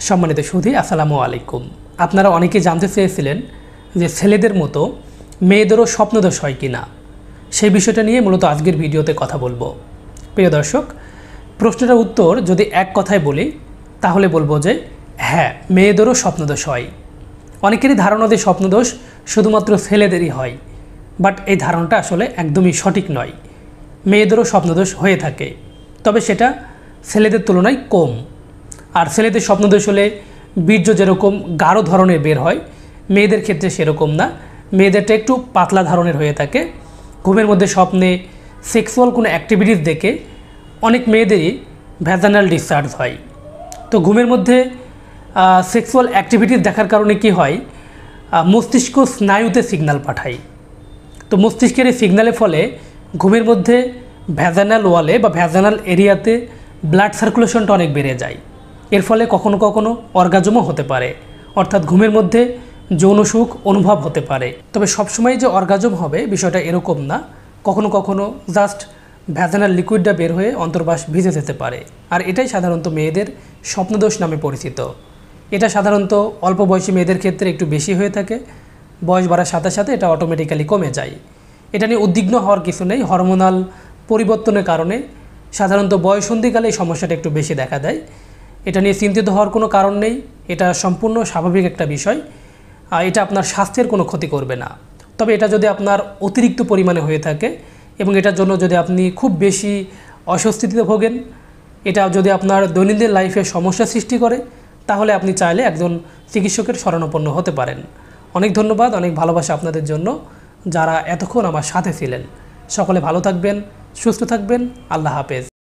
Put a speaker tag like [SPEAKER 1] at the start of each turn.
[SPEAKER 1] সম্মানিত সুধী, আসসালামু আলাইকুম। আপনারা অনেকেই জানতে চেয়েছিলেন যে ছেলেদের মতো মেয়েদেরও স্বপ্নদোষ হয় কি না, সেই বিষয়টা নিয়ে মূলত আজকের ভিডিওতে কথা বলবো। প্রিয় দর্শক, প্রশ্নটার উত্তর যদি এক কথায় বলি তাহলে বলবো যে হ্যাঁ, মেয়েদেরও স্বপ্নদোষ হয়। অনেকেরই ধারণা যে স্বপ্নদোষ শুধুমাত্র ছেলেদেরই হয়, বাট এই ধারণাটা আসলে একদমই সঠিক নয়। মেয়েদেরও স্বপ্নদোষ হয়ে থাকে, তবে সেটা ছেলেদের তুলনায় কম। আর ছেলেদের স্বপ্নদোষ হলে বীর্য যেরকম গাঢ় ধরনের বের হয়, মেয়েদের ক্ষেত্রে সেরকম না। মেয়েদেরটা একটু পাতলা ধরনের হয়ে থাকে। ঘুমের মধ্যে স্বপ্নে সেক্সুয়াল কোনো অ্যাক্টিভিটিস দেখে অনেক মেয়েদেরই ভ্যাজানাল ডিসচার্জ হয়। তো ঘুমের মধ্যে সেক্সুয়াল অ্যাক্টিভিটিস দেখার কারণে কি হয়, মস্তিষ্ক স্নায়ুতে সিগন্যাল পাঠায়। তো মস্তিষ্কের এই সিগন্যালের ফলে ঘুমের মধ্যে ভ্যাজানাল ওয়ালে বা ভ্যাজানাল এরিয়াতে ব্লাড সার্কুলেশনটা অনেক বেড়ে যায়। এর ফলে কখনো কখনো অর্গাজমও হতে পারে, অর্থাৎ ঘুমের মধ্যে যৌন সুখ অনুভব হতে পারে। তবে সবসময় যে অর্গাজম হবে বিষয়টা এরকম না, কখনো কখনো জাস্ট ভ্যাজানাল লিকুইডটা বের হয়ে অন্তর্বাস ভিজে যেতে পারে। আর এটাই সাধারণত মেয়েদের স্বপ্নদোষ নামে পরিচিত। এটা সাধারণত অল্প বয়সী মেয়েদের ক্ষেত্রে একটু বেশি হয়ে থাকে, বয়স বাড়ার সাথে সাথে এটা অটোমেটিক্যালি কমে যায়। এটা নিয়ে উদ্বিগ্ন হওয়ার কিছু নেই। হরমোনাল পরিবর্তনের কারণে সাধারণত বয়ঃসন্ধিকালে এই সমস্যাটা একটু বেশি দেখা দেয়। এটা নিয়ে চিন্তিত হওয়ার কোনো কারণ নেই, এটা সম্পূর্ণ স্বাভাবিক একটা বিষয়। এটা আপনার স্বাস্থ্যের কোনো ক্ষতি করবে না। তবে এটা যদি আপনার অতিরিক্ত পরিমাণে হয়ে থাকে এবং এটার জন্য যদি আপনি খুব বেশি অস্বস্তিতে ভোগেন, এটা যদি আপনার দৈনন্দিন লাইফে সমস্যা সৃষ্টি করে, তাহলে আপনি চাইলে একজন চিকিৎসকের শরণাপন্ন হতে পারেন। অনেক ধন্যবাদ, অনেক ভালোবাসা আপনাদের জন্য যারা এতক্ষণ আমার সাথে ছিলেন। সকলে ভালো থাকবেন, সুস্থ থাকবেন। আল্লাহ হাফেজ।